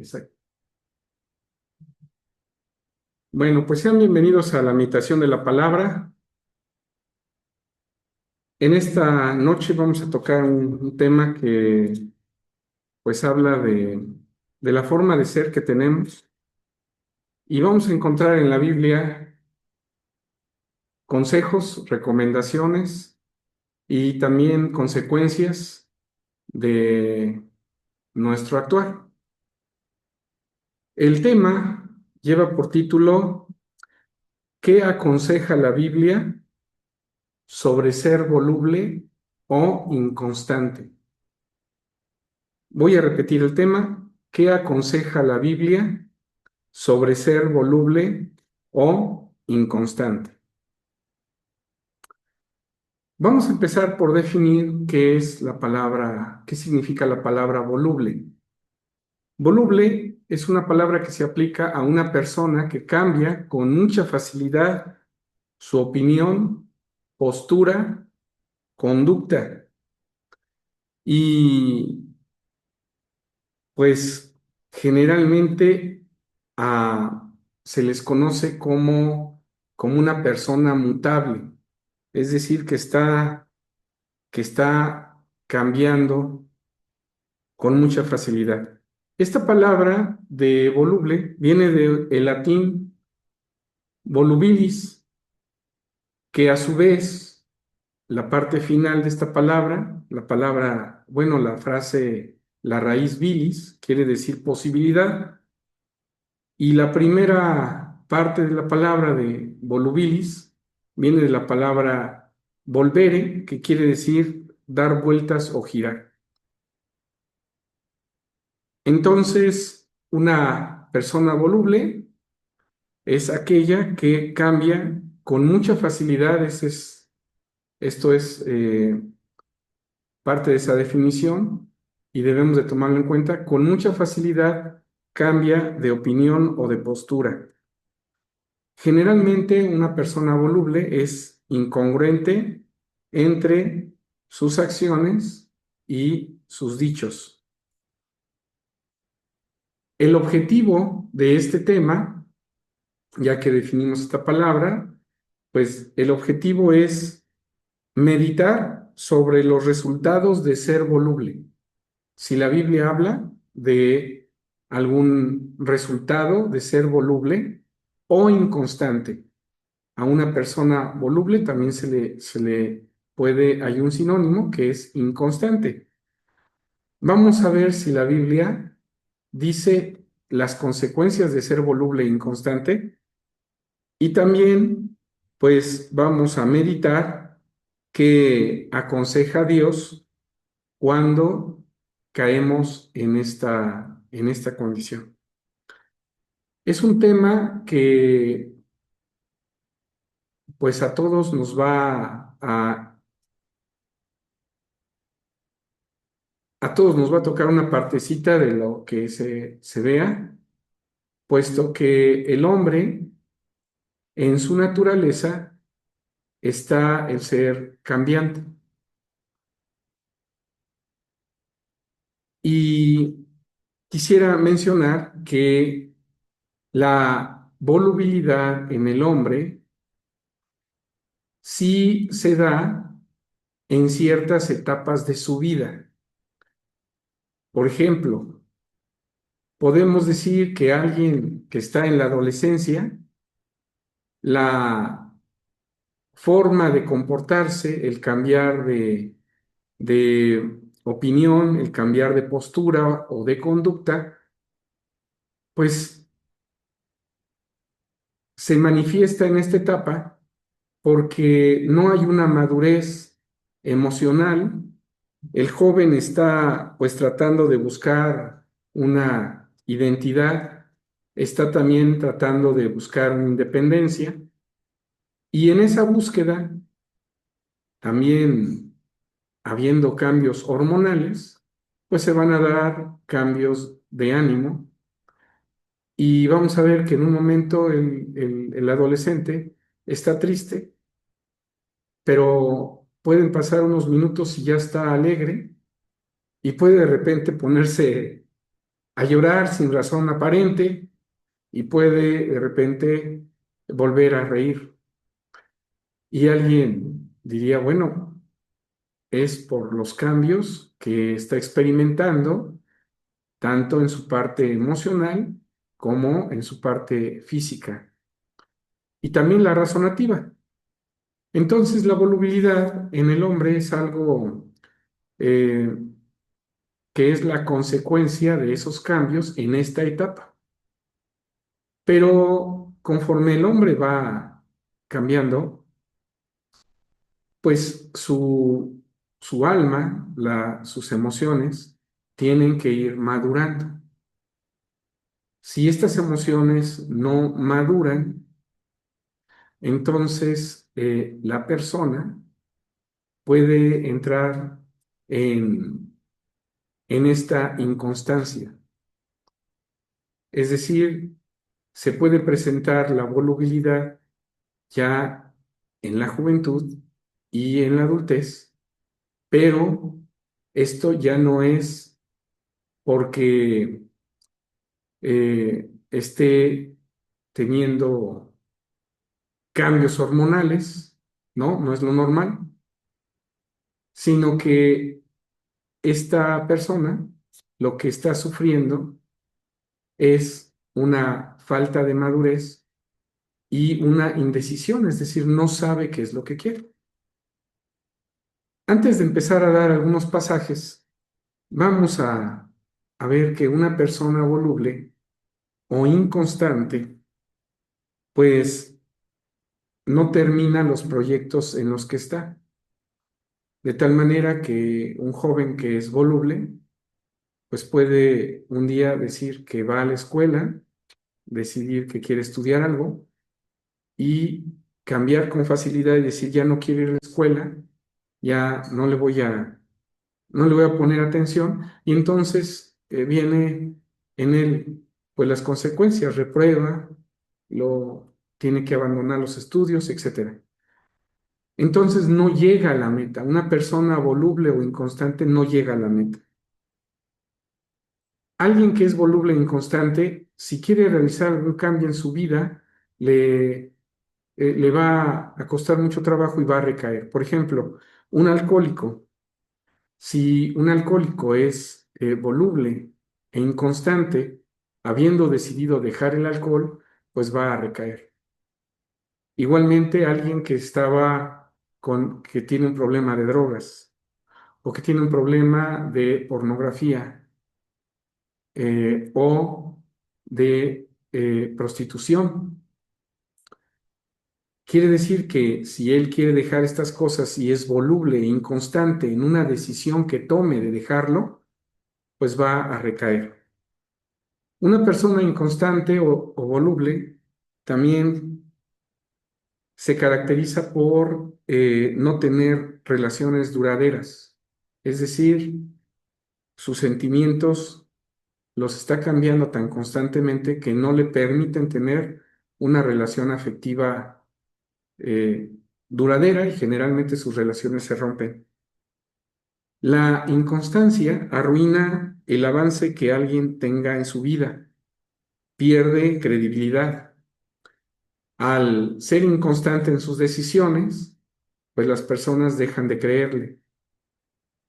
Exacto. Bueno, pues sean bienvenidos a la meditación de la palabra. En esta noche vamos a tocar un tema que pues habla de la forma de ser que tenemos y vamos a encontrar en la Biblia consejos, recomendaciones y también consecuencias de nuestro actuar. El tema lleva por título ¿Qué aconseja la Biblia sobre ser voluble o inconstante? Voy a repetir el tema. ¿Qué aconseja la Biblia sobre ser voluble o inconstante? Vamos a empezar por definir qué es la palabra, qué significa la palabra voluble. Voluble es una palabra que se aplica a una persona que cambia con mucha facilidad su opinión, postura, conducta y pues generalmente a- se les conoce como una persona mutable, es decir, que está cambiando con mucha facilidad. Esta palabra de voluble viene del latín volubilis, que a su vez la parte final de esta palabra, bueno, la frase, la raíz bilis, quiere decir posibilidad. Y la primera parte de la palabra de volubilis viene de la palabra volvere, que quiere decir dar vueltas o girar. Entonces, una persona voluble es aquella que cambia con mucha facilidad. Esto es parte de esa definición y debemos de tomarlo en cuenta. Con mucha facilidad cambia de opinión o de postura. Generalmente una persona voluble es incongruente entre sus acciones y sus dichos. El objetivo de este tema, ya que definimos esta palabra, pues el objetivo es meditar sobre los resultados de ser voluble. Si la Biblia habla de algún resultado de ser voluble o inconstante. A una persona voluble también se le puede, hay un sinónimo que es inconstante. Vamos a ver si la Biblia dice las consecuencias de ser voluble e inconstante y también pues vamos a meditar qué aconseja Dios cuando caemos en esta condición. Es un tema que pues a todos nos va a tocar una partecita de lo que se vea, puesto que el hombre en su naturaleza está el ser cambiante. Y quisiera mencionar que la volubilidad en el hombre sí se da en ciertas etapas de su vida. Por ejemplo, podemos decir que alguien que está en la adolescencia, la forma de comportarse, el cambiar de opinión, el cambiar de postura o de conducta, pues se manifiesta en esta etapa porque no hay una madurez emocional. El joven está pues tratando de buscar una identidad, está también tratando de buscar una independencia y en esa búsqueda también habiendo cambios hormonales, pues se van a dar cambios de ánimo y vamos a ver que en un momento el adolescente está triste, pero pueden pasar unos minutos y ya está alegre y puede de repente ponerse a llorar sin razón aparente y puede de repente volver a reír. Y alguien diría, bueno, es por los cambios que está experimentando, tanto en su parte emocional como en su parte física. Y también la razonativa. Entonces, la volubilidad en el hombre es algo eh, que es la consecuencia de esos cambios en esta etapa. Pero conforme el hombre va cambiando, pues su alma, sus emociones, tienen que ir madurando. Si estas emociones no maduran, entonces la persona puede entrar en esta inconstancia. Es decir, se puede presentar la volubilidad ya en la juventud y en la adultez, pero esto ya no es porque esté teniendo cambios hormonales, ¿no? No es lo normal, sino que esta persona lo que está sufriendo es una falta de madurez y una indecisión, es decir, no sabe qué es lo que quiere. Antes de empezar a dar algunos pasajes, vamos a ver que una persona voluble o inconstante, pues no termina los proyectos en los que está. De tal manera que un joven que es voluble, pues puede un día decir que va a la escuela, decidir que quiere estudiar algo y cambiar con facilidad y decir ya no quiero ir a la escuela, ya no le voy a poner atención y entonces viene en él pues las consecuencias, reprueba, lo tiene que abandonar los estudios, etcétera. Entonces no llega a la meta. Una persona voluble o inconstante no llega a la meta. Alguien que es voluble e inconstante, si quiere realizar algún cambio en su vida, le va a costar mucho trabajo y va a recaer. Por ejemplo, un alcohólico. Si un alcohólico es voluble e inconstante, habiendo decidido dejar el alcohol, pues va a recaer. Igualmente, alguien que que tiene un problema de drogas o que tiene un problema de pornografía o de prostitución. Quiere decir que si él quiere dejar estas cosas y es voluble e inconstante en una decisión que tome de dejarlo, pues va a recaer. Una persona inconstante o voluble también se caracteriza por no tener relaciones duraderas, es decir, sus sentimientos los está cambiando tan constantemente que no le permiten tener una relación afectiva eh, duradera y generalmente sus relaciones se rompen. La inconstancia arruina el avance que alguien tenga en su vida, pierde credibilidad. Al ser inconstante en sus decisiones, pues las personas dejan de creerle.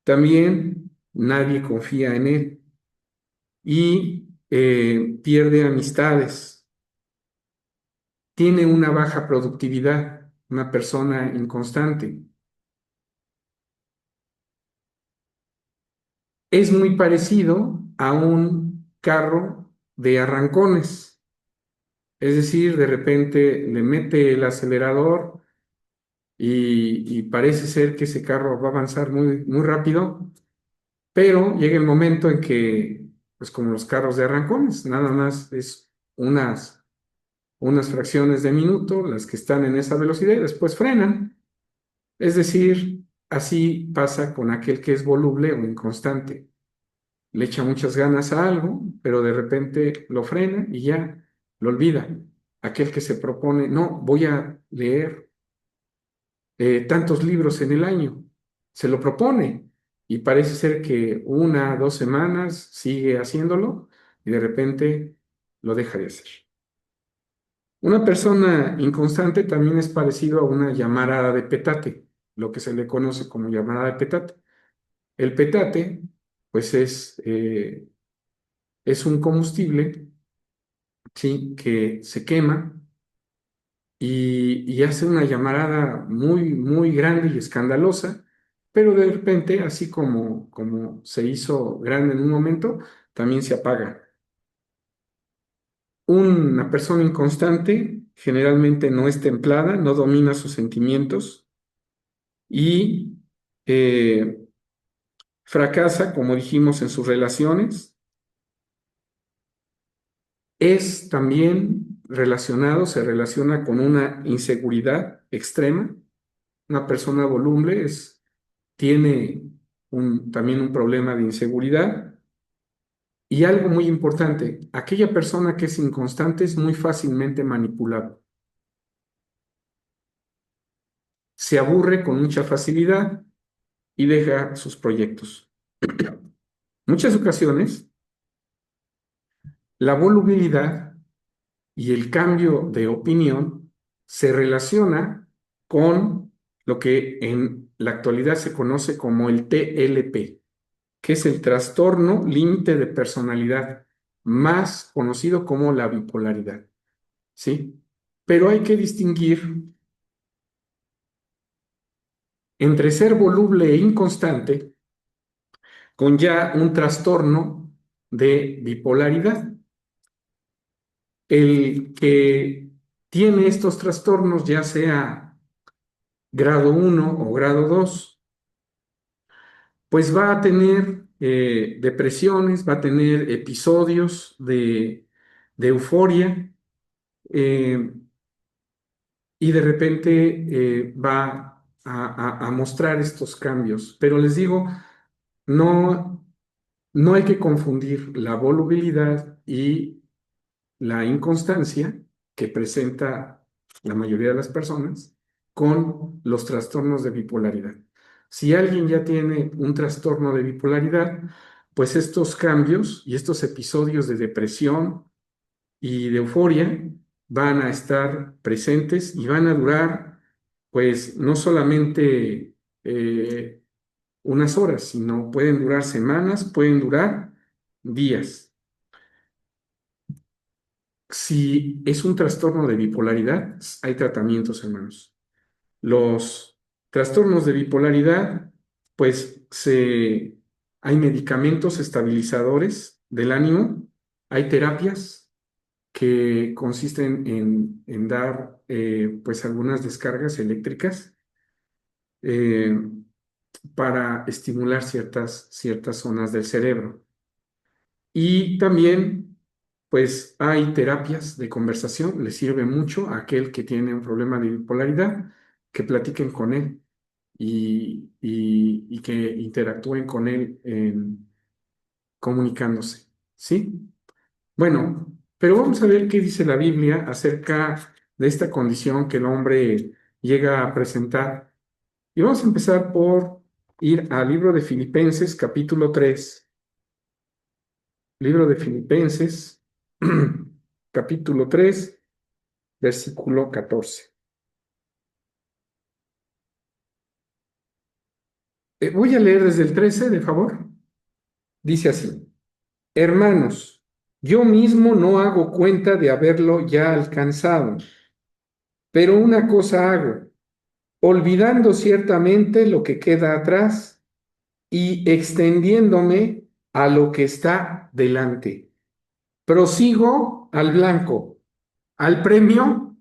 También nadie confía en él y pierde amistades. Tiene una baja productividad, una persona inconstante. Es muy parecido a un carro de arrancones. Es decir, de repente le mete el acelerador y parece ser que ese carro va a avanzar muy, muy rápido, pero llega el momento en que, pues como los carros de arrancones, nada más es unas fracciones de minuto las que están en esa velocidad y después frenan. Es decir, así pasa con aquel que es voluble o inconstante. Le echa muchas ganas a algo, pero de repente lo frena y ya lo olvida. Aquel que se propone, no, voy a leer tantos libros en el año, se lo propone y parece ser que 1, 2 semanas sigue haciéndolo, y de repente lo deja de hacer. Una persona inconstante también es parecido a una llamarada de petate, lo que se le conoce como llamarada de petate. El petate, pues es un combustible, ¿sí? Que se quema y hace una llamarada muy, muy grande y escandalosa, pero de repente, así como se hizo grande en un momento, también se apaga. Una persona inconstante generalmente no es templada, no domina sus sentimientos y eh, fracasa, como dijimos, en sus relaciones. Es también relacionado, se relaciona con una inseguridad extrema. Una persona voluble tiene también un problema de inseguridad. Y algo muy importante, aquella persona que es inconstante es muy fácilmente manipulable. Se aburre con mucha facilidad y deja sus proyectos. Muchas ocasiones, la volubilidad y el cambio de opinión se relaciona con lo que en la actualidad se conoce como el TLP, que es el trastorno límite de personalidad, más conocido como la bipolaridad, ¿sí? Pero hay que distinguir entre ser voluble e inconstante con ya un trastorno de bipolaridad. El que tiene estos trastornos, ya sea grado 1 o grado 2, pues va a tener depresiones, va a tener episodios de euforia, eh, y de repente va a mostrar estos cambios. Pero les digo, no, no hay que confundir la volubilidad y la inconstancia que presenta la mayoría de las personas con los trastornos de bipolaridad. Si alguien ya tiene un trastorno de bipolaridad, pues estos cambios y estos episodios de depresión y de euforia van a estar presentes y van a durar, pues no solamente unas horas, sino pueden durar semanas, pueden durar días. Si es un trastorno de bipolaridad, hay tratamientos, hermanos. Los trastornos de bipolaridad, pues hay medicamentos estabilizadores del ánimo, hay terapias que consisten en dar pues algunas descargas eléctricas eh, para estimular ciertas zonas del cerebro. Y también, pues hay terapias de conversación, le sirve mucho a aquel que tiene un problema de bipolaridad, que platiquen con él y que interactúen con él comunicándose, ¿sí? Bueno, pero vamos a ver qué dice la Biblia acerca de esta condición que el hombre llega a presentar. Y vamos a empezar por ir al libro de Filipenses, capítulo 3. Libro de Filipenses, capítulo 3, versículo 14. Voy a leer desde el 13, de favor. Dice así: Hermanos, yo mismo no hago cuenta de haberlo ya alcanzado, pero una cosa hago, olvidando ciertamente lo que queda atrás y extendiéndome a lo que está delante. Prosigo al blanco, al premio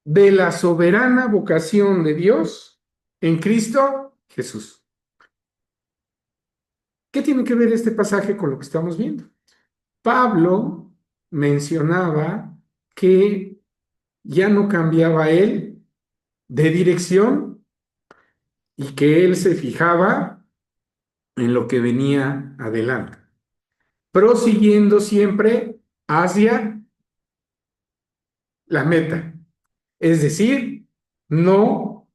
de la soberana vocación de Dios en Cristo Jesús. ¿Qué tiene que ver este pasaje con lo que estamos viendo? Pablo mencionaba que ya no cambiaba él de dirección y que él se fijaba en lo que venía adelante, prosiguiendo siempre hacia la meta. Es decir, no,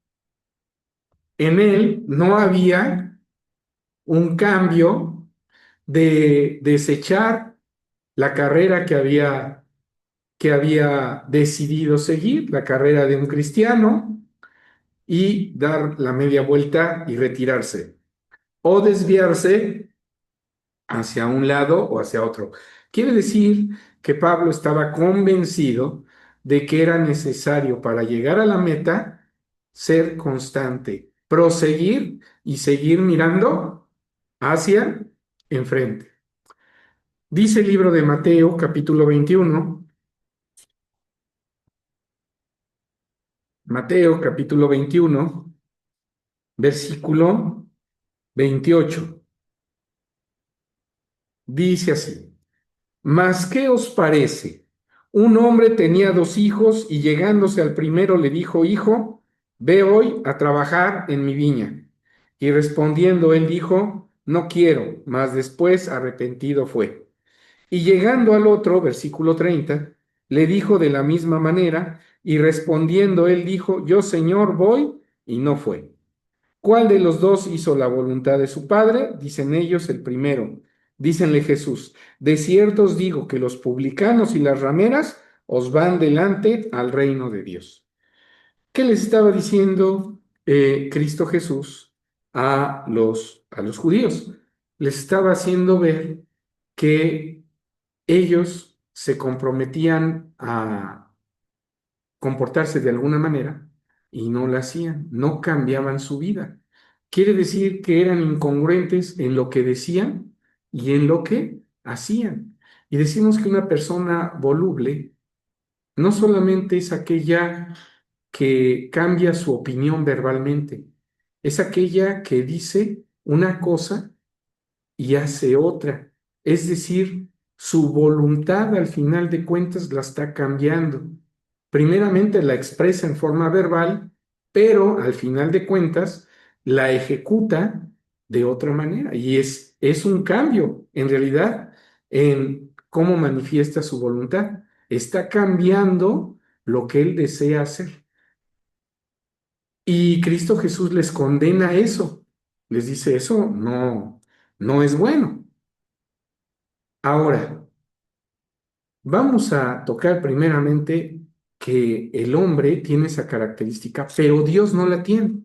en él no había un cambio de desechar la carrera que había decidido seguir, la carrera de un cristiano, y dar la media vuelta y retirarse, o desviarse hacia un lado o hacia otro. Quiere decir que Pablo estaba convencido de que era necesario para llegar a la meta ser constante, proseguir y seguir mirando hacia enfrente. Dice el libro de Mateo, capítulo 21, Mateo, capítulo 21, versículo 28. Dice así: Mas, ¿qué os parece? Un hombre tenía dos hijos y llegándose al primero le dijo: Hijo, ve hoy a trabajar en mi viña. Y respondiendo él dijo: No quiero, mas después arrepentido fue. Y llegando al otro, versículo 30, le dijo de la misma manera, y respondiendo él dijo: Yo, Señor, voy, y no fue. ¿Cuál de los dos hizo la voluntad de su padre? Dicen ellos: el primero. Dícenle Jesús: de cierto os digo que los publicanos y las rameras os van delante al reino de Dios. ¿Qué les estaba diciendo Cristo Jesús a los judíos? Les estaba haciendo ver que ellos se comprometían a comportarse de alguna manera y no la hacían, no cambiaban su vida. Quiere decir que eran incongruentes en lo que decían y en lo que hacían. Y decimos que una persona voluble no solamente es aquella que cambia su opinión verbalmente, es aquella que dice una cosa y hace otra. Es decir, su voluntad al final de cuentas la está cambiando. Primeramente la expresa en forma verbal, pero al final de cuentas la ejecuta de otra manera. Y es un cambio, en realidad, en cómo manifiesta su voluntad. Está cambiando lo que él desea hacer. Y Cristo Jesús les condena eso. Les dice: eso no es bueno. Ahora, vamos a tocar primeramente que el hombre tiene esa característica, pero Dios no la tiene.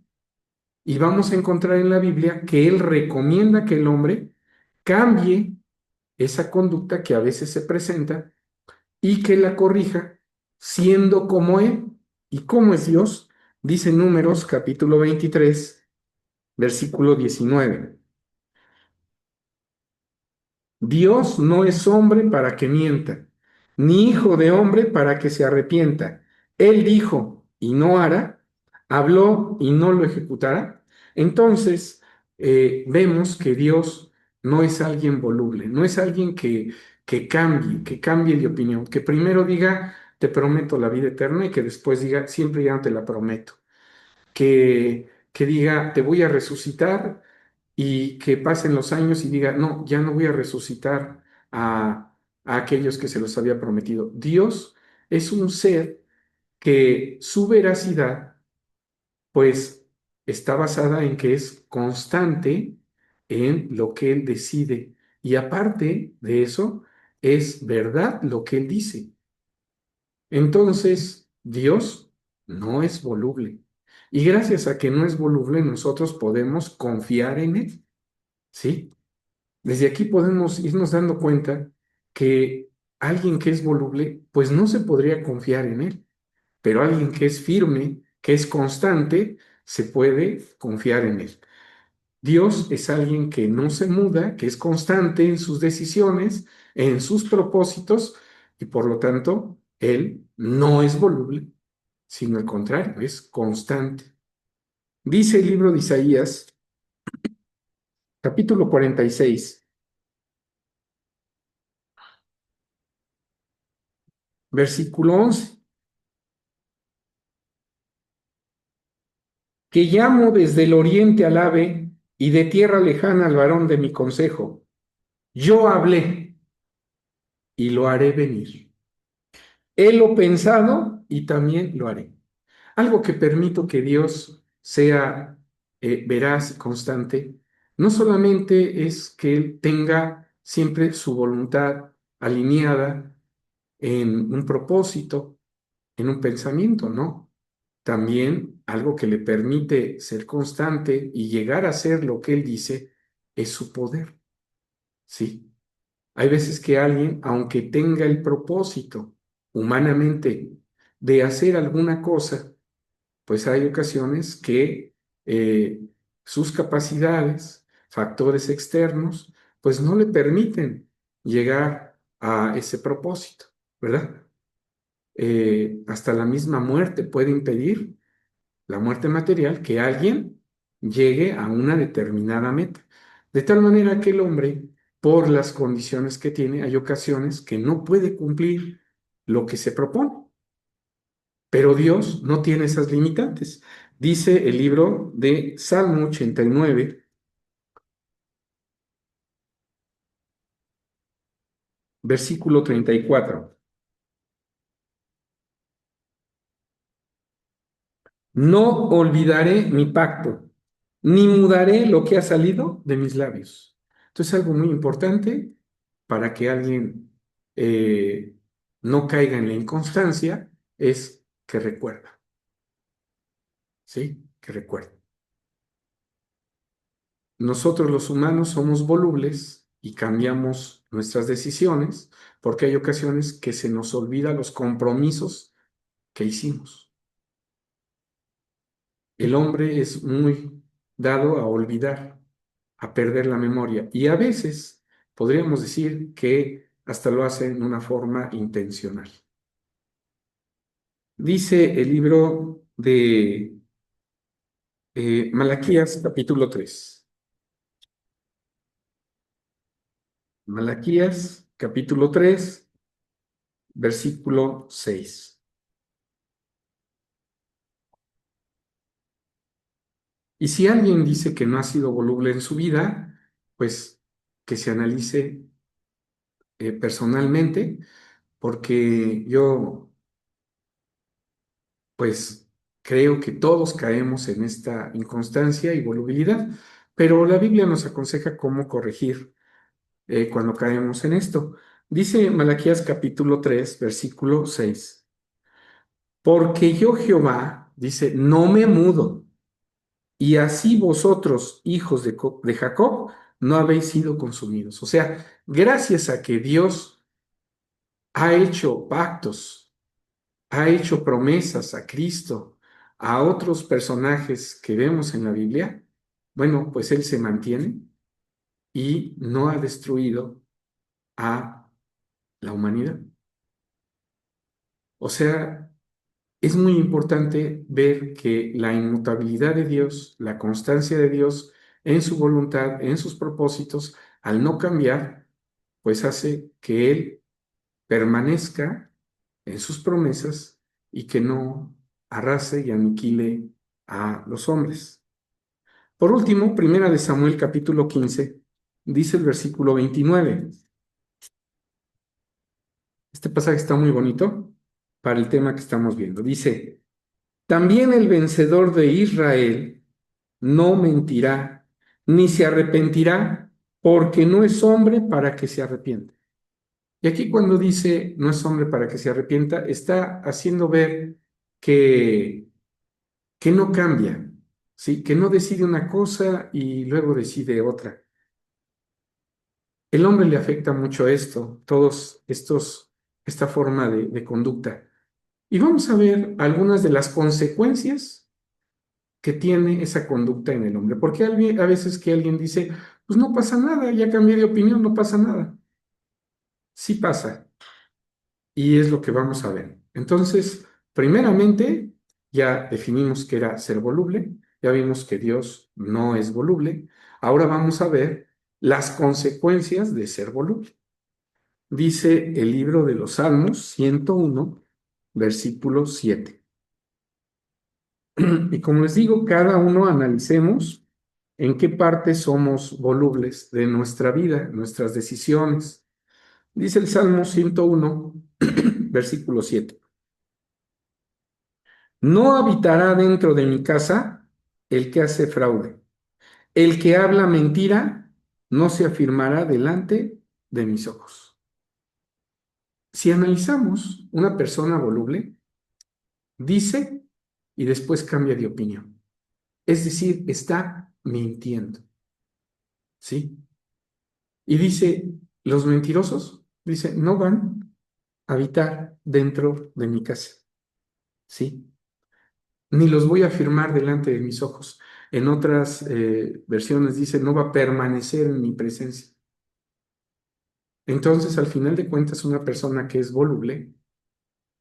Y vamos a encontrar en la Biblia que Él recomienda que el hombre cambie esa conducta que a veces se presenta y que la corrija siendo como Él. ¿Y cómo es Dios? Dice Números capítulo 23, versículo 19. Dios no es hombre para que mienta, ni hijo de hombre para que se arrepienta. Él dijo y no hará, habló y no lo ejecutará. Entonces, vemos que Dios no es alguien voluble, no es alguien que cambie de opinión, que primero diga: te prometo la vida eterna, y que después diga: siempre ya no te la prometo. Que diga: te voy a resucitar, y que pasen los años y diga: no, ya no voy a resucitar a aquellos que se los había prometido. Dios es un ser que su veracidad, pues, está basada en que es constante en lo que Él decide. Y aparte de eso, es verdad lo que Él dice. Entonces, Dios no es voluble. Y gracias a que no es voluble, nosotros podemos confiar en Él. ¿Sí? Desde aquí podemos irnos dando cuenta que alguien que es voluble, pues no se podría confiar en él, pero alguien que es firme, que es constante, se puede confiar en él. Dios es alguien que no se muda, que es constante en sus decisiones, en sus propósitos, y por lo tanto, él no es voluble, sino al contrario, es constante. Dice el libro de Isaías, capítulo 46, versículo 11: que llamo desde el oriente al ave y de tierra lejana al varón de mi consejo. Yo hablé y lo haré venir. He lo pensado y también lo haré. Algo que permito que Dios sea veraz y constante, no solamente es que Él tenga siempre su voluntad alineada en un propósito, en un pensamiento, ¿no? También algo que le permite ser constante y llegar a ser lo que él dice es su poder, ¿sí? Hay veces que alguien, aunque tenga el propósito humanamente de hacer alguna cosa, pues hay ocasiones que eh, sus capacidades, factores externos, pues no le permiten llegar a ese propósito, ¿verdad? Hasta la misma muerte puede impedir, la muerte material, que alguien llegue a una determinada meta. De tal manera que el hombre, por las condiciones que tiene, hay ocasiones que no puede cumplir lo que se propone. Pero Dios no tiene esas limitantes. Dice el libro de Salmo 89, versículo 34. No olvidaré mi pacto, ni mudaré lo que ha salido de mis labios. Entonces, algo muy importante para que alguien eh, no caiga en la inconstancia es que recuerda, ¿sí? Que recuerda. Nosotros los humanos somos volubles y cambiamos nuestras decisiones porque hay ocasiones que se nos olvida los compromisos que hicimos. El hombre es muy dado a olvidar, a perder la memoria y a veces podríamos decir que hasta lo hace en una forma intencional. Dice el libro de Malaquías capítulo 3. Malaquías capítulo 3, versículo 6. Y si alguien dice que no ha sido voluble en su vida, pues que se analice personalmente, porque yo pues creo que todos caemos en esta inconstancia y volubilidad, pero la Biblia nos aconseja cómo corregir cuando caemos en esto. Dice Malaquías capítulo 3, versículo 6. Porque yo Jehová, dice, no me mudo, y así vosotros, hijos de Jacob, no habéis sido consumidos. O sea, gracias a que Dios ha hecho pactos, ha hecho promesas a Cristo, a otros personajes que vemos en la Biblia, bueno, pues Él se mantiene y no ha destruido a la humanidad. O sea, es muy importante ver que la inmutabilidad de Dios, la constancia de Dios en su voluntad, en sus propósitos, al no cambiar, pues hace que Él permanezca en sus promesas y que no arrase y aniquile a los hombres. Por último, Primera de Samuel capítulo 15, dice el versículo 29. Este pasaje está muy bonito para el tema que estamos viendo. Dice, también el vencedor de Israel no mentirá, ni se arrepentirá, porque no es hombre para que se arrepienta. Y aquí cuando dice no es hombre para que se arrepienta, está haciendo ver que, que no cambia, ¿sí? Que no decide una cosa y luego decide otra. El hombre le afecta mucho esto, esta forma de conducta. Y vamos a ver algunas de las consecuencias que tiene esa conducta en el hombre. Porque a veces que alguien dice, pues no pasa nada, ya cambié de opinión, no pasa nada. Sí pasa, y es lo que vamos a ver. Entonces, primeramente, ya definimos que era ser voluble, ya vimos que Dios no es voluble. Ahora vamos a ver las consecuencias de ser voluble. Dice el libro de los Salmos 101, versículo 7. Y como les digo, cada uno analicemos en qué parte somos volubles de nuestra vida, nuestras decisiones. Dice el Salmo 101, versículo 7. No habitará dentro de mi casa el que hace fraude. El que habla mentira no se afirmará delante de mis ojos. Si analizamos una persona voluble, dice y después cambia de opinión. Es decir, está mintiendo, ¿sí? Y dice, los mentirosos, dice, no van a habitar dentro de mi casa, ¿sí? Ni los voy a firmar delante de mis ojos. En otras versiones dice, no va a permanecer en mi presencia. Entonces, al final de cuentas, una persona que es voluble,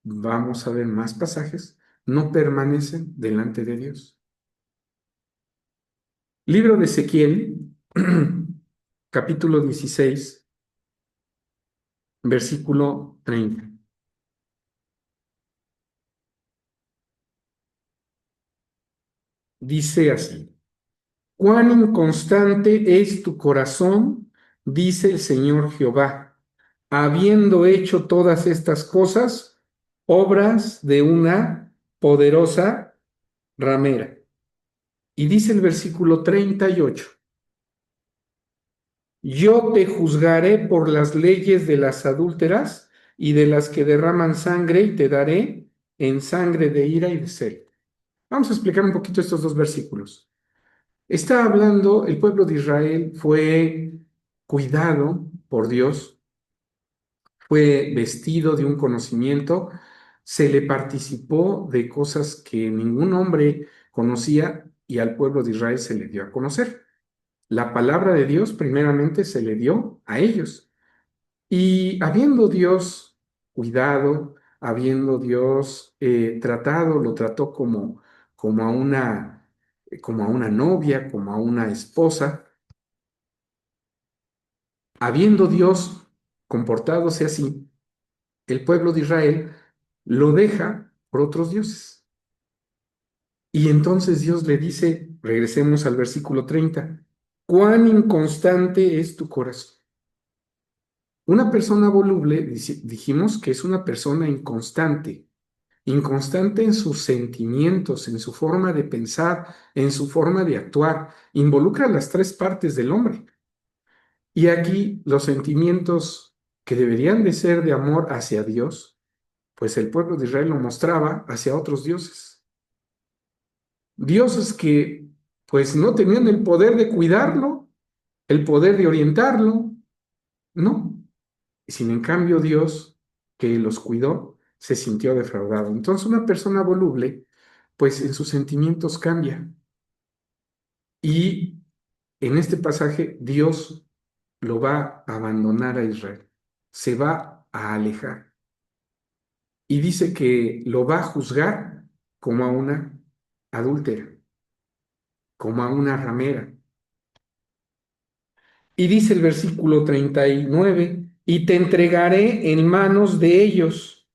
vamos a ver más pasajes, no permanecen delante de Dios. Libro de Ezequiel, capítulo 16, versículo 30. Dice así, cuán inconstante es tu corazón, dice el Señor Jehová, habiendo hecho todas estas cosas, obras de una poderosa ramera. Y dice el versículo 38, yo te juzgaré por las leyes de las adúlteras y de las que derraman sangre y te daré en sangre de ira y de celo. Vamos a explicar un poquito estos dos versículos. Está hablando, el pueblo de Israel fue cuidado por Dios, fue vestido de un conocimiento, se le participó de cosas que ningún hombre conocía y al pueblo de Israel se le dio a conocer. La palabra de Dios primeramente se le dio a ellos. Y habiendo Dios cuidado, habiendo Dios tratado, lo trató como a como a una novia, como a una esposa, habiendo Dios comportádose así, el pueblo de Israel lo deja por otros dioses. Y entonces Dios le dice, regresemos al versículo 30, cuán inconstante es tu corazón. Una persona voluble, dijimos que es una persona inconstante, inconstante en sus sentimientos, en su forma de pensar, en su forma de actuar, involucra las tres partes del hombre. Y aquí los sentimientos que deberían de ser de amor hacia Dios, pues el pueblo de Israel lo mostraba hacia otros dioses. Dioses que pues no tenían el poder de cuidarlo, el poder de orientarlo, no. Sin en cambio Dios, que los cuidó, se sintió defraudado. Entonces una persona voluble, pues en sus sentimientos cambia. Y en este pasaje Dios lo va a abandonar a Israel, se va a alejar. Y dice que lo va a juzgar como a una adúltera, como a una ramera. Y dice el versículo 39, y te entregaré en manos de ellos.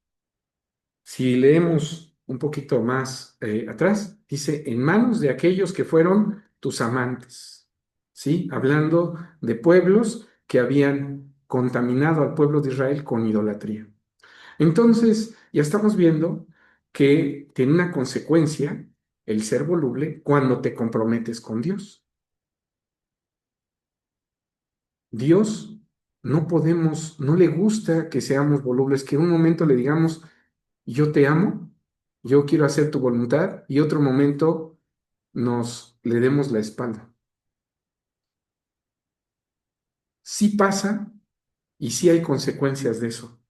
Si leemos un poquito más atrás, dice, en manos de aquellos que fueron tus amantes, ¿sí? Hablando de pueblos que habían contaminado al pueblo de Israel con idolatría. Entonces, ya estamos viendo que tiene una consecuencia el ser voluble cuando te comprometes con Dios. Dios no podemos, no le gusta que seamos volubles, que en un momento le digamos, yo te amo, yo quiero hacer tu voluntad, y otro momento nos le demos la espalda. Sí pasa y sí hay consecuencias de eso.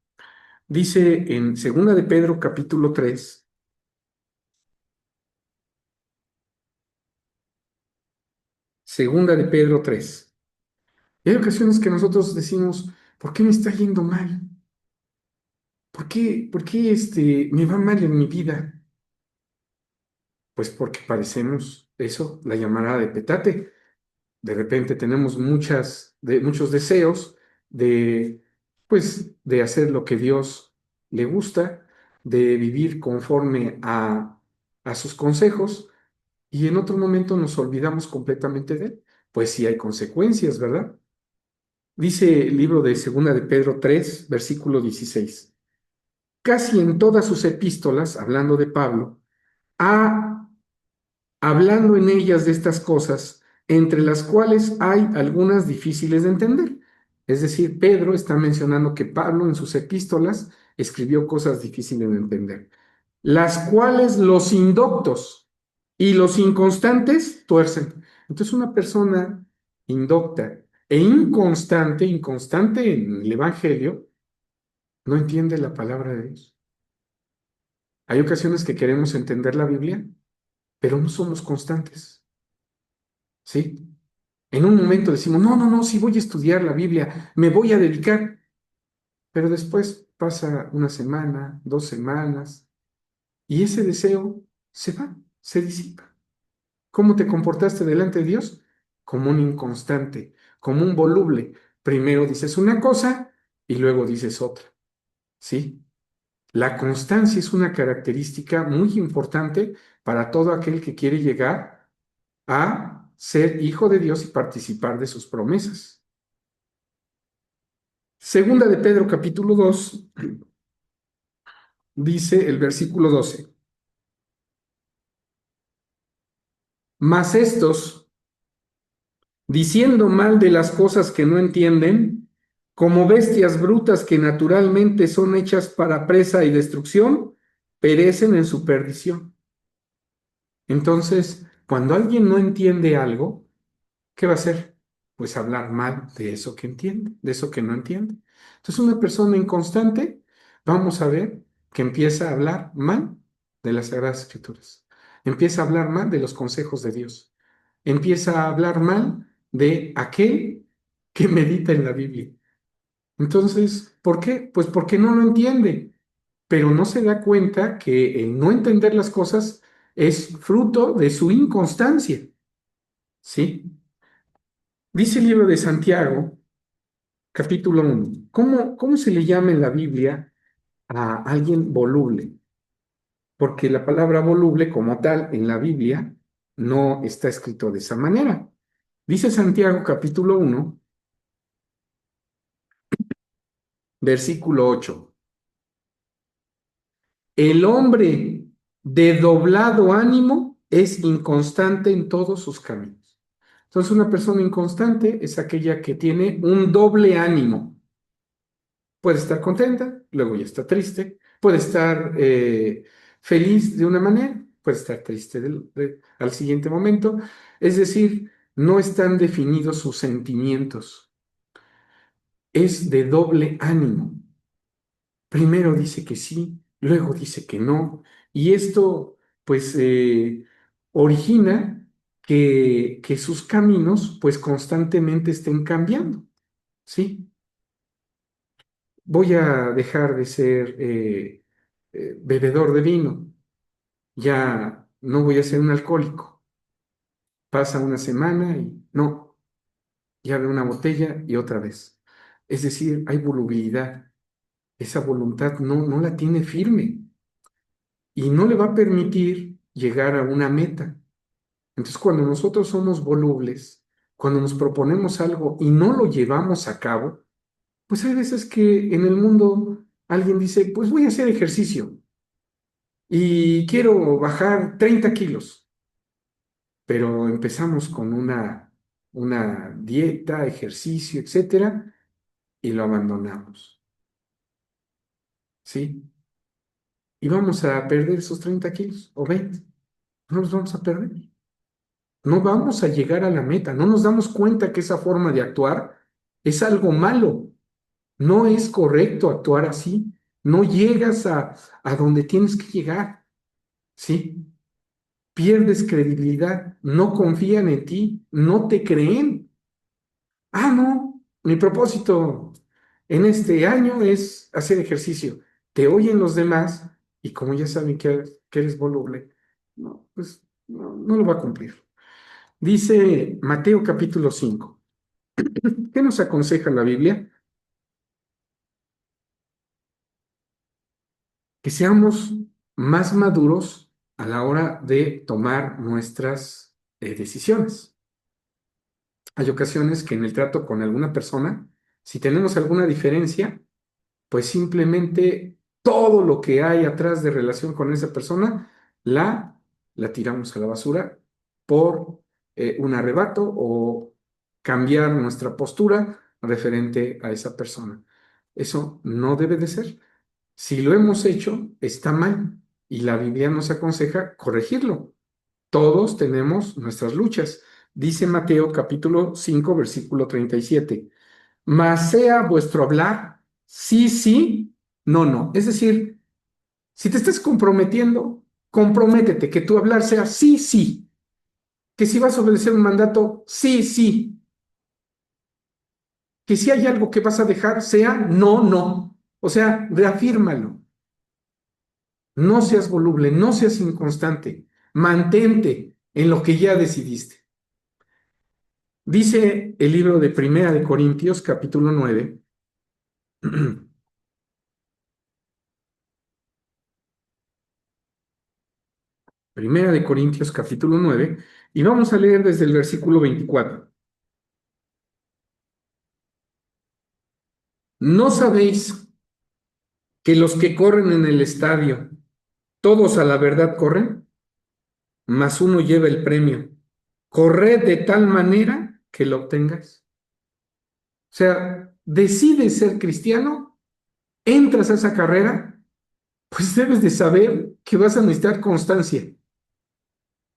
Dice en Segunda de Pedro capítulo 3, Segunda de Pedro 3. Y hay ocasiones que nosotros decimos, ¿por qué me está yendo mal? ¿Por qué me va mal en mi vida? Pues porque parecemos eso, la llamarada de petate. De repente tenemos muchos deseos de, pues, de hacer lo que Dios le gusta, de vivir conforme a sus consejos, y en otro momento nos olvidamos completamente de él. Pues sí hay consecuencias, ¿verdad? Dice el libro de Segunda de Pedro 3, versículo 16. Casi en todas sus epístolas, hablando de Pablo, ha hablando en ellas de estas cosas, entre las cuales hay algunas difíciles de entender. Es decir, Pedro está mencionando que Pablo en sus epístolas escribió cosas difíciles de entender, las cuales los indoctos y los inconstantes tuercen. Entonces, una persona indocta e inconstante, inconstante en el Evangelio, no entiende la palabra de Dios. Hay ocasiones que queremos entender la Biblia, pero no somos constantes, ¿sí? En un momento decimos, no, no, no, sí voy a estudiar la Biblia, me voy a dedicar, pero después pasa una semana, 2 semanas, y ese deseo se va, se disipa. ¿Cómo te comportaste delante de Dios? Como un inconstante, como un voluble. Primero dices una cosa y luego dices otra, ¿sí? La constancia es una característica muy importante para todo aquel que quiere llegar a ser hijo de Dios y participar de sus promesas. Segunda de Pedro, capítulo 2, dice el versículo 12: mas estos, diciendo mal de las cosas que no entienden, como bestias brutas que naturalmente son hechas para presa y destrucción, perecen en su perdición. Entonces, cuando alguien no entiende algo, ¿qué va a hacer? Pues hablar mal de eso que entiende, de eso que no entiende. Entonces, una persona inconstante, vamos a ver que empieza a hablar mal de las Sagradas Escrituras, empieza a hablar mal de los consejos de Dios, empieza a hablar mal de aquel que medita en la Biblia. Entonces, ¿por qué? Pues porque no lo entiende, pero no se da cuenta que el no entender las cosas es fruto de su inconstancia, ¿sí? Dice el libro de Santiago, capítulo 1. ¿Cómo se le llama en la Biblia a alguien voluble? Porque la palabra voluble como tal en la Biblia no está escrito de esa manera. Dice Santiago capítulo 1, versículo 8. El hombre de doblado ánimo es inconstante en todos sus caminos. Entonces, una persona inconstante es aquella que tiene un doble ánimo. Puede estar contenta, luego ya está triste, puede estar feliz de una manera, puede estar triste al siguiente momento. Es decir, no están definidos sus sentimientos, es de doble ánimo. Primero dice que sí, luego dice que no, y esto pues origina que sus caminos pues constantemente estén cambiando, ¿sí? Voy a dejar de ser bebedor de vino, ya no voy a ser un alcohólico. Pasa una semana y no, ya veo una botella y otra vez. Es decir, hay volubilidad. Esa voluntad no la tiene firme y no le va a permitir llegar a una meta. Entonces, cuando nosotros somos volubles, cuando nos proponemos algo y no lo llevamos a cabo, pues hay veces que en el mundo alguien dice, pues voy a hacer ejercicio y quiero bajar 30 kilos, pero empezamos con una dieta, ejercicio, etcétera, y lo abandonamos, ¿sí? Y vamos a perder esos 30 kilos o 20, no los vamos a perder. No vamos a llegar a la meta, no nos damos cuenta que esa forma de actuar es algo malo, no es correcto actuar así, no llegas a donde tienes que llegar, ¿sí? Pierdes credibilidad, no confían en ti, no te creen. Ah, no, mi propósito en este año es hacer ejercicio. Te oyen los demás y como ya saben que eres voluble, no, pues no lo va a cumplir. Dice Mateo capítulo 5. ¿Qué nos aconseja la Biblia? Que seamos más maduros a la hora de tomar nuestras decisiones. Hay ocasiones que en el trato con alguna persona, si tenemos alguna diferencia, pues simplemente todo lo que hay atrás de relación con esa persona la tiramos a la basura por un arrebato o cambiar nuestra postura referente a esa persona. Eso no debe de ser. Si lo hemos hecho, está mal y la Biblia nos aconseja corregirlo. Todos tenemos nuestras luchas. Dice Mateo capítulo 5, versículo 37. Mas sea vuestro hablar sí, sí, no, no. Es decir, si te estás comprometiendo, comprométete que tu hablar sea sí, sí. Que si vas a obedecer un mandato, sí, sí. Que si hay algo que vas a dejar, sea no, no. O sea, reafírmalo. No seas voluble, no seas inconstante. Mantente en lo que ya decidiste. Dice el libro de Primera de Corintios, capítulo 9. Primera de Corintios, capítulo 9, y vamos a leer desde el versículo 24. ¿No sabéis que los que corren en el estadio, todos a la verdad corren, mas uno lleva el premio? Corred de tal manera que lo obtengas. O sea, decides ser cristiano, entras a esa carrera, pues debes de saber que vas a necesitar constancia.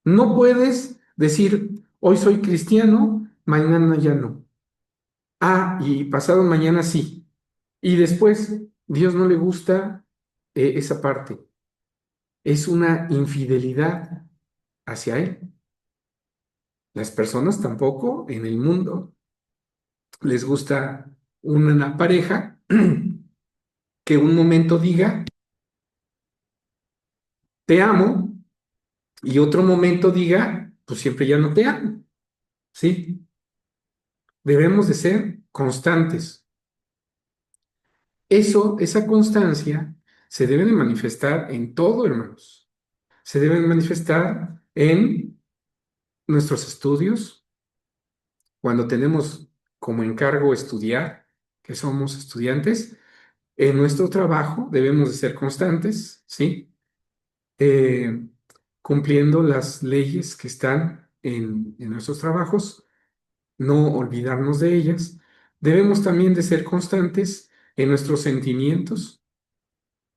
No puedes decir, hoy soy cristiano, mañana ya no. Ah, y pasado mañana sí. Y después, Dios no le gusta esa parte. Es una infidelidad hacia Él. Las personas tampoco en el mundo les gusta una pareja que un momento diga, te amo, y otro momento diga, pues siempre ya no te amo. ¿Sí? Debemos de ser constantes. Esa constancia se debe de manifestar en todo, hermanos. Se debe de manifestar en nuestros estudios, cuando tenemos como encargo estudiar, que somos estudiantes, en nuestro trabajo debemos de ser constantes, ¿sí? Eh, Cumpliendo las leyes que están en nuestros trabajos, no olvidarnos de ellas. Debemos también de ser constantes en nuestros sentimientos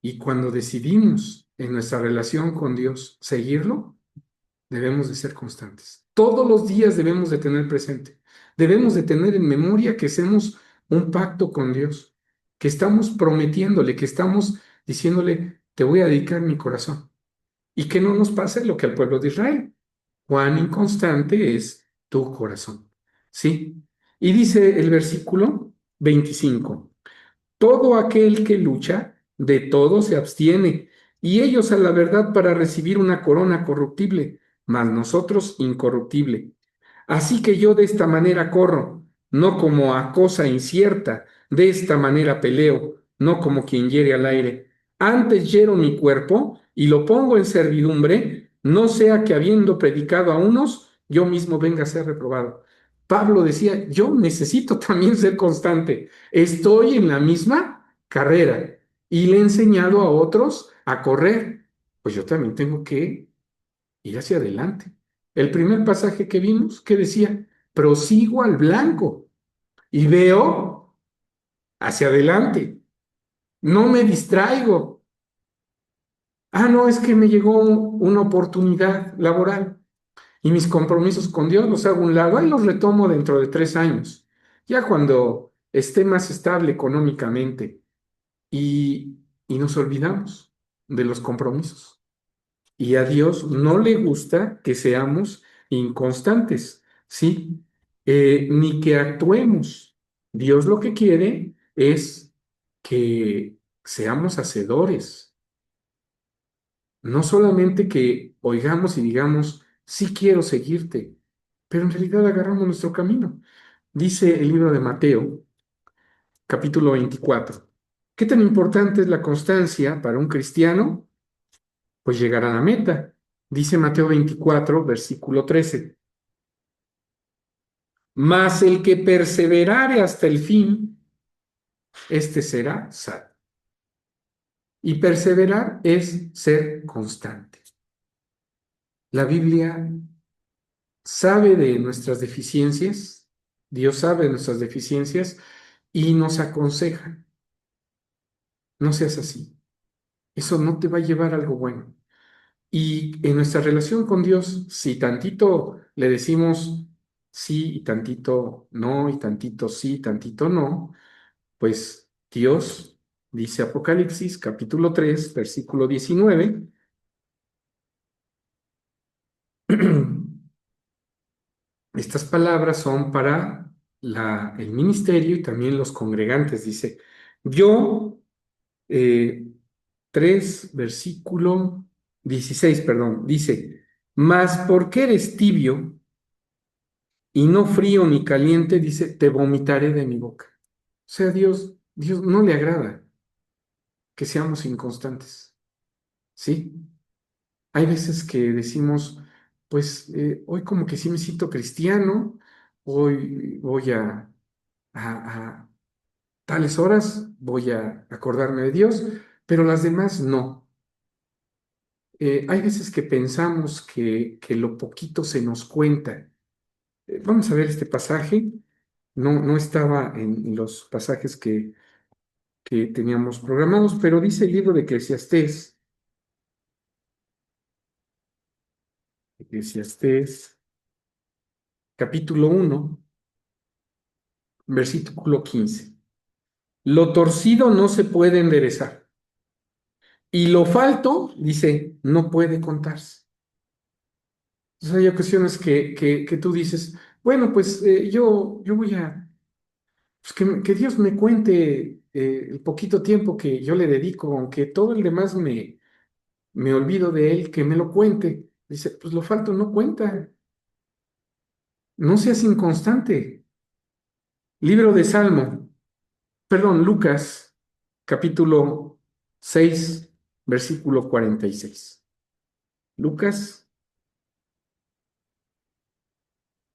y cuando decidimos en nuestra relación con Dios seguirlo, debemos de ser constantes. Todos los días debemos de tener presente, debemos de tener en memoria que hacemos un pacto con Dios, que estamos prometiéndole, que estamos diciéndole, te voy a dedicar mi corazón. Y que no nos pase lo que al pueblo de Israel. Cuán inconstante es tu corazón. ¿Sí? Y dice el versículo 25. Todo aquel que lucha, de todo se abstiene, y ellos a la verdad para recibir una corona corruptible, mas nosotros incorruptible. Así que yo de esta manera corro, no como a cosa incierta, de esta manera peleo, no como quien hiere al aire. Antes hiero mi cuerpo y lo pongo en servidumbre, no sea que habiendo predicado a unos, yo mismo venga a ser reprobado. Pablo decía, yo necesito también ser constante. Estoy en la misma carrera y le he enseñado a otros a correr. Pues yo también tengo que ir hacia adelante. El primer pasaje que vimos, que decía, prosigo al blanco y veo hacia adelante. No me distraigo. Ah, no, es que me llegó una oportunidad laboral y mis compromisos con Dios los hago a un lado y los retomo dentro de 3 años, ya cuando esté más estable económicamente y nos olvidamos de los compromisos. Y a Dios no le gusta que seamos inconstantes, ¿sí? Ni que actuemos. Dios lo que quiere es que seamos hacedores, no solamente que oigamos y digamos, sí quiero seguirte, pero en realidad agarramos nuestro camino. Dice el libro de Mateo, capítulo 24. ¿Qué tan importante es la constancia para un cristiano? Pues llegar a la meta. Dice Mateo 24, versículo 13. Mas el que perseverare hasta el fin, este será salvo. Y perseverar es ser constante. La Biblia sabe de nuestras deficiencias, Dios sabe nuestras deficiencias y nos aconseja. No seas así. Eso no te va a llevar a algo bueno. Y en nuestra relación con Dios, si tantito le decimos sí y tantito no, y tantito sí, tantito no, pues Dios, dice Apocalipsis capítulo 3 versículo 19, estas palabras son para el ministerio y también los congregantes. Dice, yo, eh, 3, versículo 16, perdón, dice, mas porque eres tibio y no frío ni caliente, dice, te vomitaré de mi boca. O sea, Dios no le agrada que seamos inconstantes, ¿sí? Hay veces que decimos, pues hoy como que sí me siento cristiano, hoy voy a tales horas, voy a acordarme de Dios, pero las demás no. Hay veces que pensamos que lo poquito se nos cuenta. Vamos a ver este pasaje. No estaba en los pasajes que teníamos programados, pero dice el libro de Eclesiastés, capítulo 1, versículo 15. Lo torcido no se puede enderezar y lo falto, dice, no puede contarse. Entonces hay ocasiones que tú dices, bueno, pues yo voy a, pues que Dios me cuente el poquito tiempo que yo le dedico, aunque todo el demás me olvido de él, que me lo cuente. Dice, pues lo falto no cuenta, no seas inconstante. Libro de Salmo, perdón, Lucas, capítulo 6 versículo 46. Lucas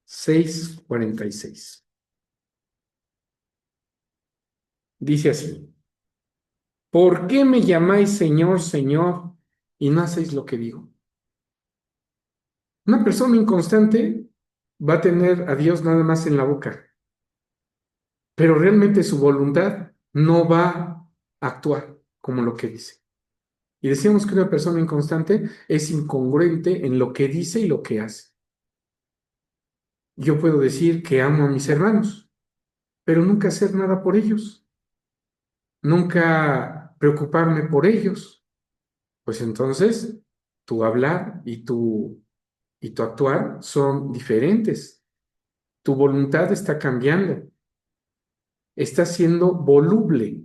6:46. Dice así, ¿por qué me llamáis Señor, Señor, y no hacéis lo que digo? Una persona inconstante va a tener a Dios nada más en la boca, pero realmente su voluntad no va a actuar como lo que dice. Y decíamos que una persona inconstante es incongruente en lo que dice y lo que hace. Yo puedo decir que amo a mis hermanos, pero nunca hacer nada por ellos, nunca preocuparme por ellos. Pues entonces tu hablar y tu actuar son diferentes. Tu voluntad está cambiando, está siendo voluble.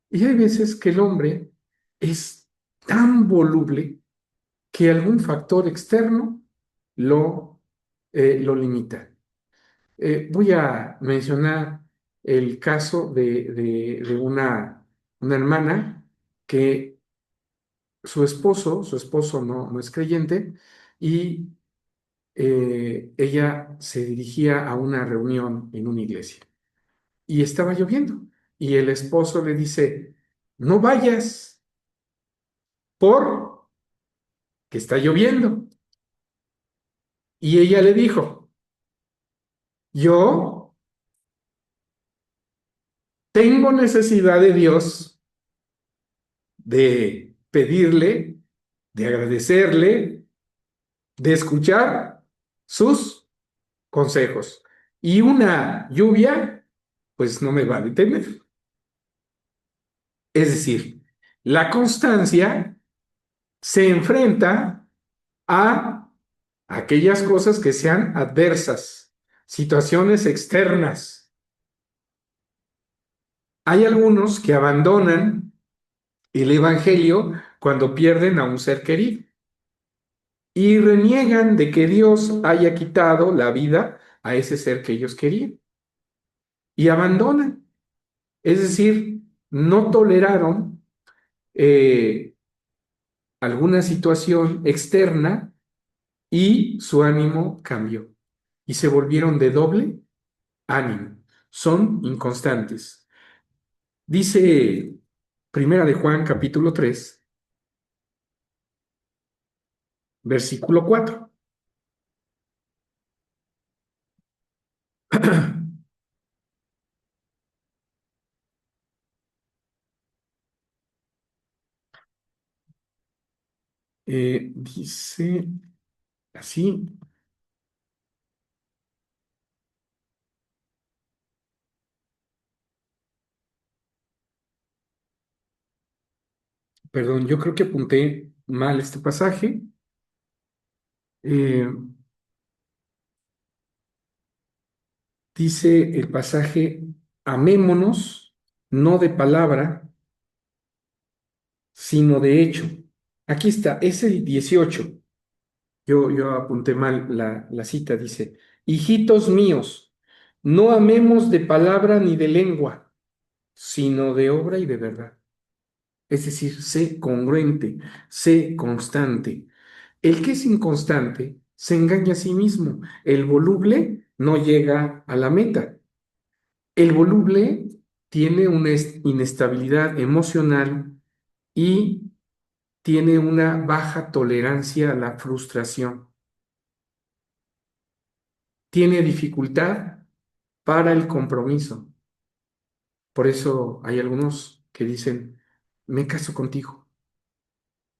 Y hay veces que el hombre es tan voluble que algún factor externo lo, lo limita. Voy a mencionar el caso de una hermana que su esposo no es creyente y ella se dirigía a una reunión en una iglesia y estaba lloviendo y el esposo le dice, no vayas porque está lloviendo. Y ella le dijo, yo tengo necesidad de Dios, de pedirle, de agradecerle, de escuchar sus consejos. Y una lluvia, pues no me va a detener. Es decir, la constancia se enfrenta a aquellas cosas que sean adversas, situaciones externas. Hay algunos que abandonan el Evangelio cuando pierden a un ser querido y reniegan de que Dios haya quitado la vida a ese ser que ellos querían y abandonan. Es decir, no toleraron eh, alguna situación externa y su ánimo cambió y se volvieron de doble ánimo. Son inconstantes. Dice Primera de Juan capítulo 3 versículo 4. Dice así, perdón, yo creo que apunté mal este pasaje. Eh, Dice el pasaje, amémonos, no de palabra, sino de hecho. Aquí está, es el 18. Yo apunté mal la cita, dice, hijitos míos, no amemos de palabra ni de lengua, sino de obra y de verdad. Es decir, sé congruente, sé constante. El que es inconstante se engaña a sí mismo. El voluble no llega a la meta. El voluble tiene una inestabilidad emocional y tiene una baja tolerancia a la frustración. Tiene dificultad para el compromiso. Por eso hay algunos que dicen, me caso contigo.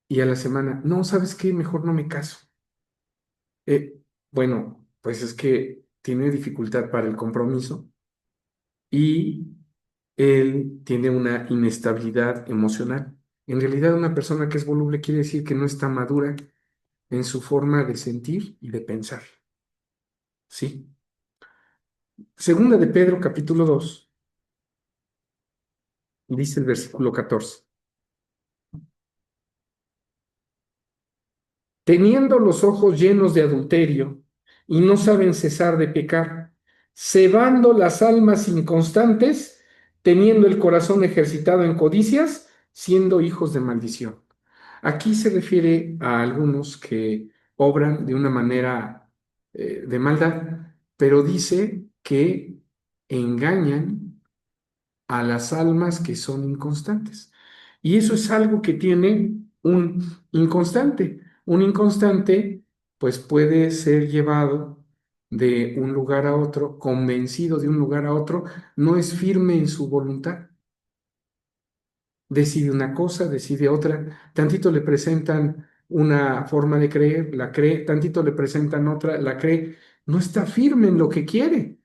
Y a la semana, no, ¿sabes qué? Mejor no me caso. Bueno, pues es que tiene dificultad para el compromiso y él tiene una inestabilidad emocional. En realidad, una persona que es voluble quiere decir que no está madura en su forma de sentir y de pensar. ¿Sí? Segunda de Pedro, capítulo 2, dice el versículo 14. Teniendo los ojos llenos de adulterio y no saben cesar de pecar, cebando las almas inconstantes, teniendo el corazón ejercitado en codicias, siendo hijos de maldición. Aquí se refiere a algunos que obran de una manera de maldad, pero dice que engañan a las almas que son inconstantes. Y eso es algo que tiene un inconstante. Un inconstante, pues puede ser llevado de un lugar a otro, convencido de un lugar a otro, no es firme en su voluntad. Decide una cosa, decide otra, tantito le presentan una forma de creer, la cree, tantito le presentan otra, la cree, no está firme en lo que quiere.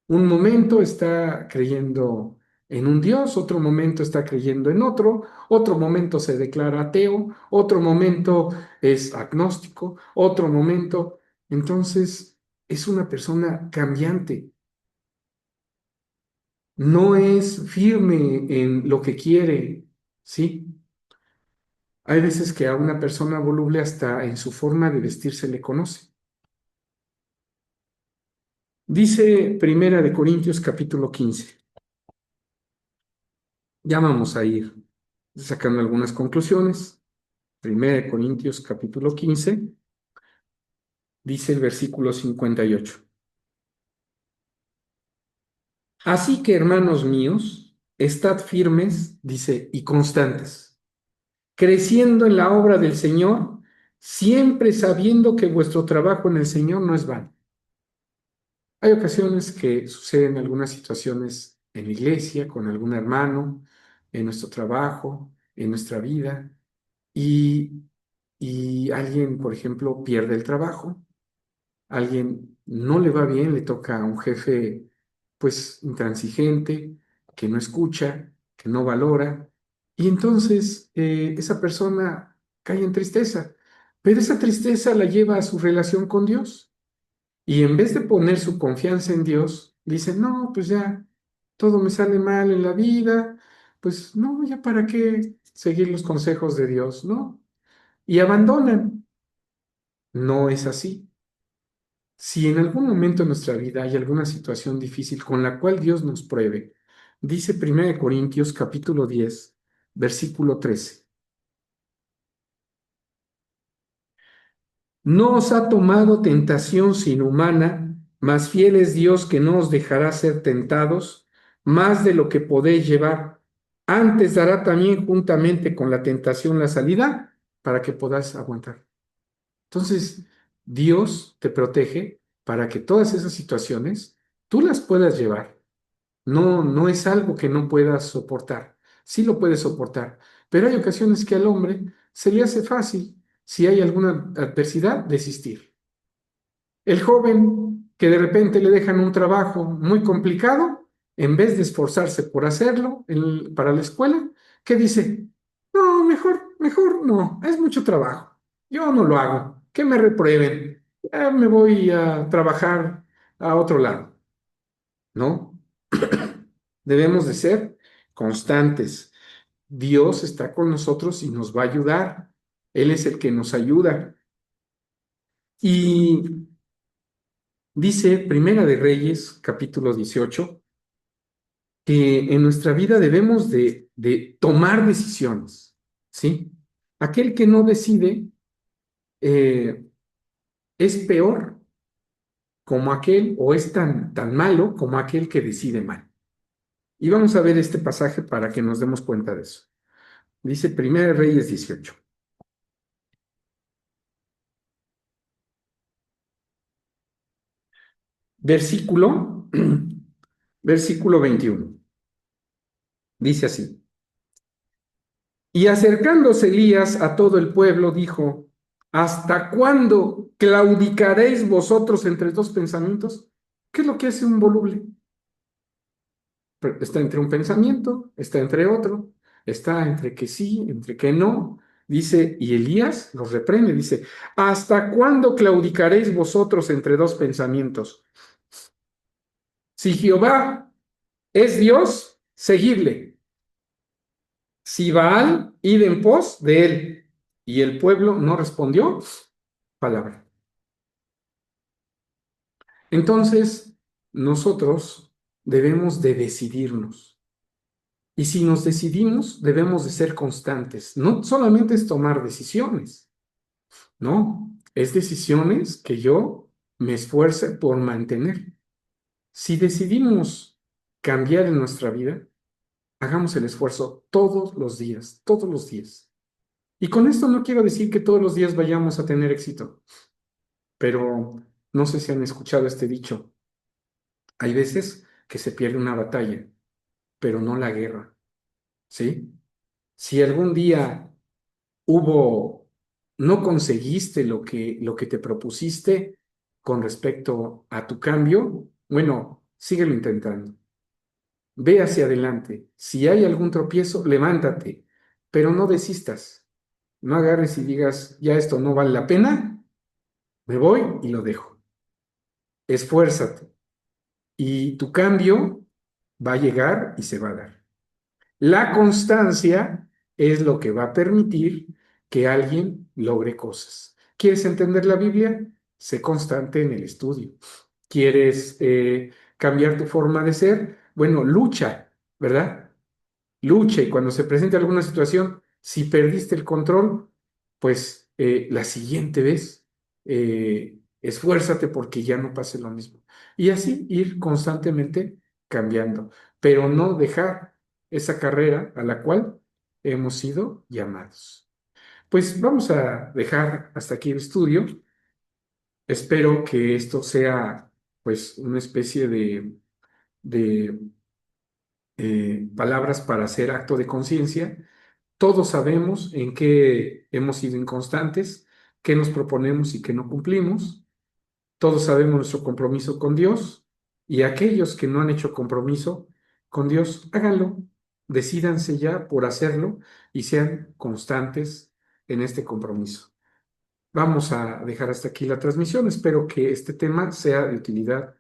Un momento está creyendo en un Dios, otro momento está creyendo en otro momento se declara ateo, otro momento es agnóstico, otro momento. Entonces, es una persona cambiante, no es firme en lo que quiere, ¿sí? Hay veces que a una persona voluble hasta en su forma de vestir se le conoce. Dice Primera de Corintios capítulo 15. Ya vamos a ir sacando algunas conclusiones. Primera de Corintios capítulo 15, dice el versículo 58. Así que, hermanos míos, estad firmes, dice, y constantes, creciendo en la obra del Señor, siempre sabiendo que vuestro trabajo en el Señor no es vano. Hay ocasiones que suceden algunas situaciones en la iglesia, con algún hermano, en nuestro trabajo, en nuestra vida, y, y alguien, por ejemplo, pierde el trabajo, alguien no le va bien, le toca a un jefe, pues, intransigente, que no escucha, que no valora, y entonces esa persona cae en tristeza, pero esa tristeza la lleva a su relación con Dios. Y en vez de poner su confianza en Dios, dicen, no, pues ya todo me sale mal en la vida, pues no, ya para qué seguir los consejos de Dios, ¿no? Y abandonan. No es así. Si en algún momento de nuestra vida hay alguna situación difícil con la cual Dios nos pruebe, dice 1 Corintios capítulo 10, versículo 13. No os ha tomado tentación sin humana, mas fiel es Dios que no os dejará ser tentados más de lo que podéis llevar. Antes dará también juntamente con la tentación la salida para que podáis aguantar. Entonces, Dios te protege para que todas esas situaciones tú las puedas llevar. No, no es algo que no puedas soportar. Sí lo puedes soportar, pero hay ocasiones que al hombre se le hace fácil, si hay alguna adversidad, desistir. El joven que de repente le dejan un trabajo muy complicado, en vez de esforzarse por hacerlo para la escuela, ¿qué dice? No, mejor no, es mucho trabajo. Yo no lo hago, que me reprueben. Ya me voy a trabajar a otro lado, ¿no? Debemos de ser constantes. Dios está con nosotros y nos va a ayudar. Él es el que nos ayuda. Y dice Primera de Reyes, capítulo 18, que en nuestra vida debemos de tomar decisiones, ¿sí? Aquel que no decide eh, es peor como aquel, o es tan malo como aquel que decide mal. Y vamos a ver este pasaje para que nos demos cuenta de eso. Dice Primera de Reyes 18. Versículo, versículo 21. Dice así. Y acercándose Elías a todo el pueblo, dijo, ¿hasta cuándo claudicaréis vosotros entre dos pensamientos? ¿Qué es lo que hace un voluble? Está entre un pensamiento, está entre otro, está entre que sí, entre que no. Dice, y Elías los reprende, dice, ¿hasta cuándo claudicaréis vosotros entre dos pensamientos? Si Jehová es Dios, seguidle. Si Baal, id en pos de él. Y el pueblo no respondió palabra. Entonces, nosotros debemos de decidirnos. Y si nos decidimos, debemos de ser constantes. No solamente es tomar decisiones, no, es decisiones que yo me esfuerce por mantener. Si decidimos cambiar en nuestra vida, hagamos el esfuerzo todos los días, todos los días. Y con esto no quiero decir que todos los días vayamos a tener éxito, pero no sé si han escuchado este dicho. Hay veces que se pierde una batalla, pero no la guerra, ¿sí? Si algún día hubo, no conseguiste lo que te propusiste con respecto a tu cambio, bueno, síguelo intentando. Ve hacia adelante. Si hay algún tropiezo, levántate, pero no desistas. No agarres y digas, ya esto no vale la pena, me voy y lo dejo. Esfuérzate y tu cambio va a llegar y se va a dar. La constancia es lo que va a permitir que alguien logre cosas. ¿Quieres entender la Biblia? Sé constante en el estudio. ¿Quieres cambiar tu forma de ser? Bueno, lucha, ¿verdad? Lucha y cuando se presente alguna situación, si perdiste el control, pues la siguiente vez esfuérzate porque ya no pase lo mismo. Y así ir constantemente cambiando, pero no dejar esa carrera a la cual hemos sido llamados. Pues vamos a dejar hasta aquí el estudio. Espero que esto sea pues una especie de palabras para hacer acto de conciencia. Todos sabemos en qué hemos sido inconstantes, qué nos proponemos y qué no cumplimos. Todos sabemos nuestro compromiso con Dios y aquellos que no han hecho compromiso con Dios, háganlo, decídanse ya por hacerlo y sean constantes en este compromiso. Vamos a dejar hasta aquí la transmisión. Espero que este tema sea de utilidad